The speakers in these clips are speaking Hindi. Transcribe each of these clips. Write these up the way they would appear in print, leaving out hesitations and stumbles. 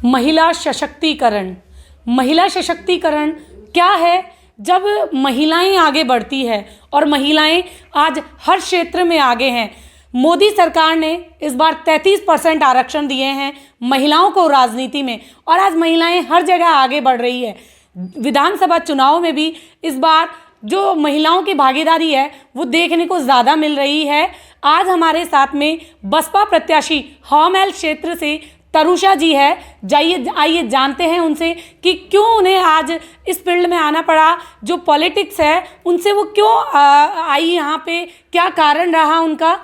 महिला सशक्तिकरण। महिला सशक्तिकरण क्या है? जब महिलाएं आगे बढ़ती है और महिलाएं आज हर क्षेत्र में आगे हैं। मोदी सरकार ने इस बार 33% आरक्षण दिए हैं महिलाओं को राजनीति में, और आज महिलाएं हर जगह आगे बढ़ रही है। विधानसभा चुनाव में भी इस बार जो महिलाओं की भागीदारी है वो देखने को ज़्यादा मिल रही है। आज हमारे साथ में बसपा प्रत्याशी हवामहल क्षेत्र से तरुषा जी है। आइए जानते हैं उनसे कि क्यों उन्हें आज इस फील्ड में आना पड़ा, जो पॉलिटिक्स है उनसे वो क्यों आई यहाँ पे, क्या कारण रहा उनका।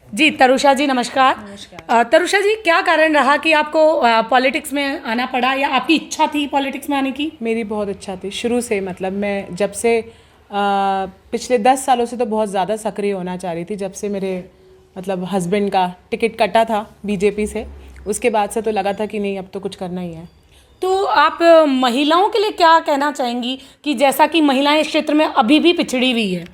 जी तरुषा जी नमस्कार। तरुषा जी, क्या कारण रहा कि आपको पॉलिटिक्स में आना पड़ा, या आपकी इच्छा थी पॉलिटिक्स में आने की? मेरी बहुत इच्छा थी शुरू से। मतलब मैं जब से पिछले 10 सालों से तो बहुत ज़्यादा सक्रिय होना चाह रही थी। जब से मेरे मतलब हस्बैंड का टिकट कटा था बीजेपी से, उसके बाद से तो लगा था कि नहीं अब तो कुछ करना ही है। तो आप महिलाओं के लिए क्या कहना चाहेंगी कि जैसा कि महिलाएं इस क्षेत्र में अभी भी पिछड़ी हुई है?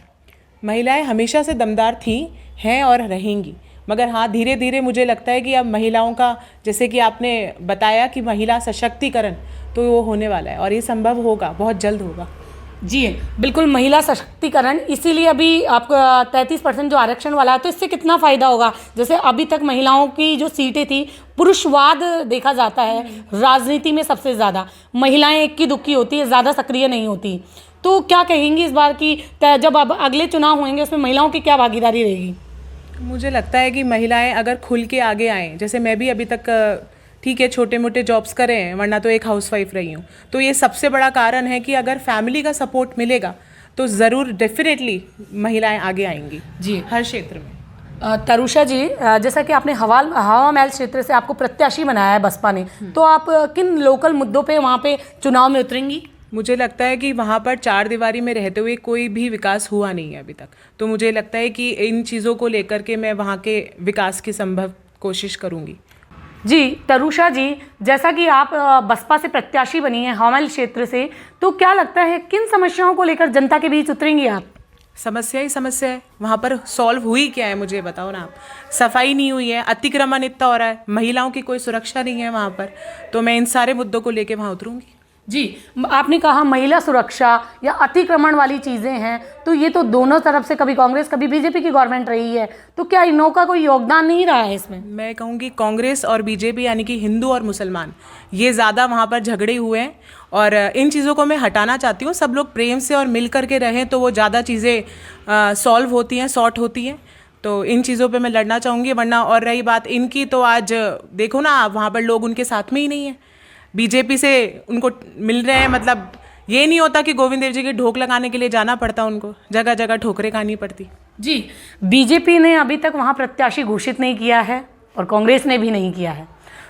महिलाएं हमेशा से दमदार थी, हैं और रहेंगी, मगर हाँ धीरे धीरे मुझे लगता है कि अब महिलाओं का, जैसे कि आपने बताया कि महिला सशक्तिकरण, तो वो होने वाला है और ये संभव होगा, बहुत जल्द होगा। जी बिल्कुल, महिला सशक्तिकरण। इसीलिए अभी आपका 33% जो आरक्षण वाला है, तो इससे कितना फ़ायदा होगा? जैसे अभी तक महिलाओं की जो सीटें थी, पुरुषवाद देखा जाता है राजनीति में सबसे ज़्यादा, महिलाएं इक्की दुक्की होती है, ज़्यादा सक्रिय नहीं होती। तो क्या कहेंगी इस बार की जब अब अगले चुनाव होंगे उसमें महिलाओं की क्या भागीदारी रहेगी? मुझे लगता है कि महिलाएं अगर खुल के आगे आएँ, जैसे मैं भी अभी तक ठीक है छोटे मोटे जॉब्स करे हैं, वरना तो एक हाउसवाइफ रही हूँ, तो ये सबसे बड़ा कारण है कि अगर फैमिली का सपोर्ट मिलेगा तो ज़रूर डेफिनेटली महिलाएं आगे आएंगी जी हर क्षेत्र में। तरुषा जी, जैसा कि आपने हवामहल क्षेत्र से आपको प्रत्याशी बनाया है बसपा ने, तो आप किन लोकल मुद्दों पे वहाँ पे चुनाव में उतरेंगी? मुझे लगता है कि वहाँ पर चार दीवारी में रहते हुए कोई भी विकास हुआ नहीं है अभी तक, तो मुझे लगता है कि इन चीज़ों को लेकर के मैं वहाँ के विकास की संभव कोशिश करूँगी। जी तरुषा जी, जैसा कि आप बसपा से प्रत्याशी बनी हैं हवामहल क्षेत्र से, तो क्या लगता है किन समस्याओं को लेकर जनता के बीच उतरेंगी आप? समस्या ही समस्या है, वहाँ पर सॉल्व हुई क्या है मुझे बताओ ना आप। सफाई नहीं हुई है, अतिक्रमण इतना हो रहा है, महिलाओं की कोई सुरक्षा नहीं है वहाँ पर, तो मैं इन सारे मुद्दों को लेके वहाँ उतरूँगी। जी, आपने कहा महिला सुरक्षा या अतिक्रमण वाली चीज़ें हैं, तो ये तो दोनों तरफ से, कभी कांग्रेस कभी बीजेपी की गवर्नमेंट रही है, तो क्या इनों का कोई योगदान नहीं रहा है इसमें? मैं कहूँगी कांग्रेस और बीजेपी यानी कि हिंदू और मुसलमान, ये ज़्यादा वहाँ पर झगड़े हुए हैं, और इन चीज़ों को मैं हटाना चाहती हूँ। सब लोग प्रेम से और मिल करके रहें तो वो ज़्यादा चीज़ें सॉल्व होती हैं, सॉर्ट होती हैं, तो इन चीज़ों पे मैं लड़ना चाहूँगी। वरना और रही बात इनकी, तो आज देखो ना आप, वहाँ पर लोग उनके साथ में ही नहीं है, बीजेपी से उनको मिल रहे हैं। मतलब ये नहीं होता कि गोविंद देव जी के ढोक लगाने के लिए जाना पड़ता, उनको जगह जगह ठोकरें खानी पड़ती। जी, बीजेपी ने अभी तक वहाँ प्रत्याशी घोषित नहीं किया है और कांग्रेस ने भी नहीं किया है।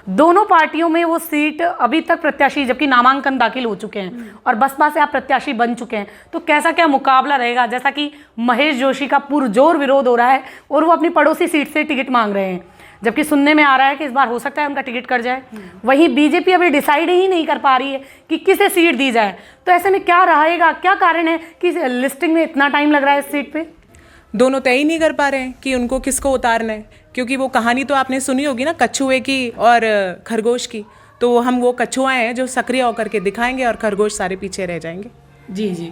दोनों पार्टियों में वो सीट अभी तक प्रत्याशी, जबकि नामांकन दाखिल हो चुके हैं और बसपा से आप प्रत्याशी बन चुके हैं, तो कैसा क्या मुकाबला रहेगा? जैसा कि महेश जोशी का पुरजोर विरोध हो रहा है और वो अपनी पड़ोसी सीट से टिकट मांग रहे हैं, जबकि सुनने में आ रहा है कि इस बार हो सकता है उनका टिकट कट जाए। वहीं बीजेपी अभी डिसाइड ही नहीं कर पा रही है कि किसे सीट दी जाए, तो ऐसे में क्या रहेगा, क्या कारण है कि लिस्टिंग में इतना टाइम लग रहा है इस सीट पे? दोनों तय ही नहीं कर पा रहे हैं कि उनको किसको उतारना है, क्योंकि वो कहानी तो आपने सुनी होगी ना, कछुए की और खरगोश की, तो हम वो कछुआएं हैं जो सक्रिय होकर के दिखाएंगे और खरगोश सारे पीछे रह जाएंगे। जी जी,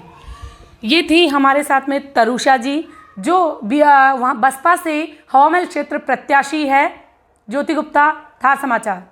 ये थी हमारे साथ में तरुषा जी, जो वहाँ बसपा से हवामहल क्षेत्र प्रत्याशी है। ज्योति गुप्ता, था समाचार।